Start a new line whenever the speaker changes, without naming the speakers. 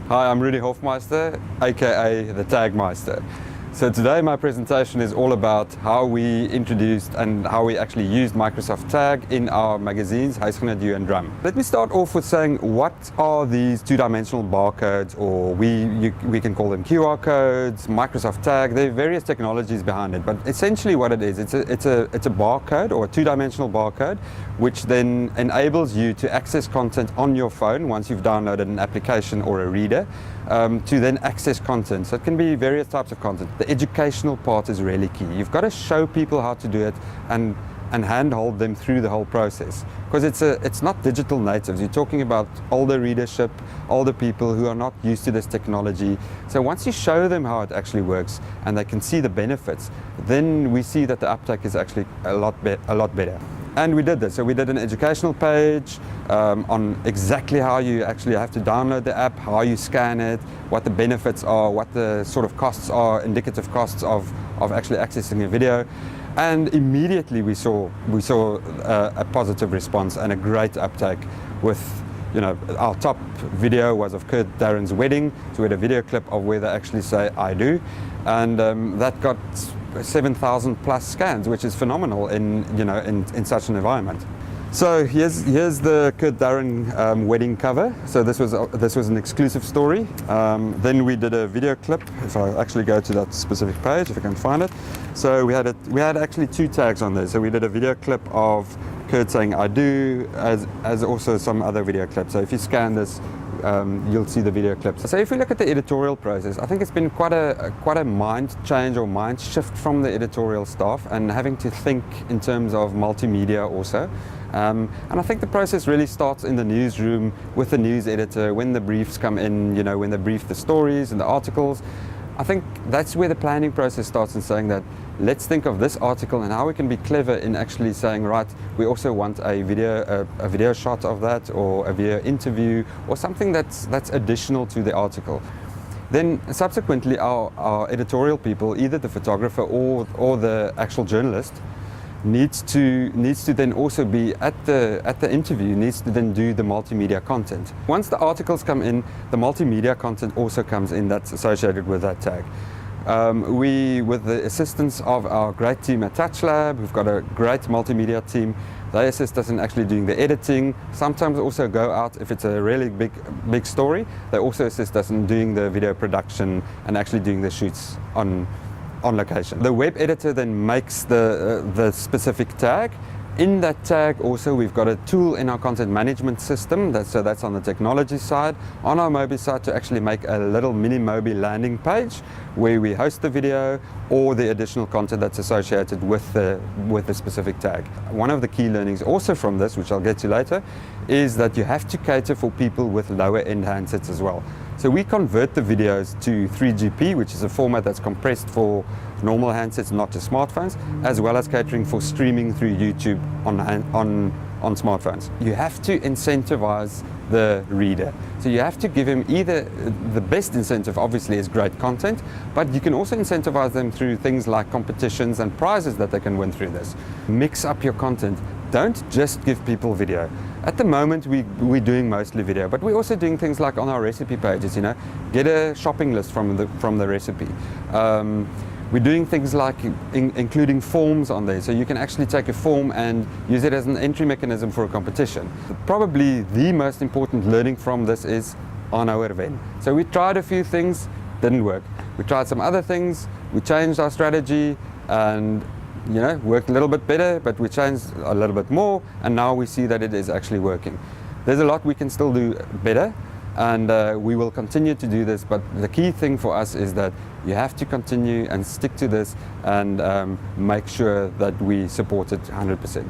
Hi, I'm Rudi Hofmeister, aka the Tagmeister. So today my presentation is all about how we introduced and how we actually used Microsoft Tag in our magazines, Huisgenoot and Drum. Let me start off with saying what are these two-dimensional barcodes, or we can call them QR codes, Microsoft Tag. There are various technologies behind it, but essentially what it is, it's a barcode or a two-dimensional barcode, which then enables you to access content on your phone once you've downloaded an application or a reader, to then access content. So it can be various types of content. The educational part is really key. You've got to show people how to do it and handhold them through the whole process, because it's not digital natives. You're talking about older readership, older people who are not used to this technology. So once you show them how it actually works and they can see the benefits, then we see that the uptake is actually a lot better. And we did this. So we did an educational page on exactly how you actually have to download the app, how you scan it, what the benefits are, what the sort of costs are, indicative costs of actually accessing a video. And immediately we saw a positive response and a great uptake with, our top video was of Kurt Darren's wedding. So we had a video clip of where they actually say, "I do." And that got 7,000 plus scans, which is phenomenal in such an environment. So here's the Kurt Darren wedding cover. So this was an exclusive story. Then we did a video clip. If I actually go to that specific page, if I can find it. So we had actually two tags on there. So we did a video clip of Kurt saying "I do," as also some other video clips. So if you scan this, you'll see the video clips. So if we look at the editorial process, I think it's been quite a mind change or mind shift from the editorial staff, and having to think in terms of multimedia also. And I think the process really starts in the newsroom with the news editor, when the briefs come in, when they brief the stories and the articles. I think that's where the planning process starts, in saying that let's think of this article and how we can be clever in actually saying, right, we also want a video shot of that, or a video interview, or something that's additional to the article. Then subsequently our editorial people, either the photographer or the actual journalist, needs to then also be at the interview, needs to then do the multimedia content. Once the articles come in, the multimedia content also comes in that's associated with that tag. With the assistance of our great team at TouchLab, we've got a great multimedia team. They assist us in actually doing the editing, sometimes also go out if it's a really big story. They also assist us in doing the video production and actually doing the shoots on location. The web editor then makes the specific tag. In that tag also we've got a tool in our content management system, so that's on the technology side. On our Mobi side, to actually make a little mini Mobi landing page where we host the video or the additional content that's associated with the specific tag. One of the key learnings also from this, which I'll get to later, is that you have to cater for people with lower end handsets as well. So we convert the videos to 3GP, which is a format that's compressed for normal handsets, not just smartphones, as well as catering for streaming through YouTube on smartphones. You have to incentivize the reader. So you have to give him either, the best incentive obviously is great content, but you can also incentivize them through things like competitions and prizes that they can win through this. Mix up your content. Don't just give people video. At the moment we're doing mostly video, but we're also doing things like on our recipe pages, get a shopping list from the recipe. We're doing things like including forms on there, so you can actually take a form and use it as an entry mechanism for a competition. Probably the most important learning from this is aanhouer wen. So we tried a few things, didn't work. We tried some other things, we changed our strategy, and worked a little bit better, but we changed a little bit more, and now we see that it is actually working. There's a lot we can still do better, and we will continue to do this, but the key thing for us is that you have to continue and stick to this and make sure that we support it 100%.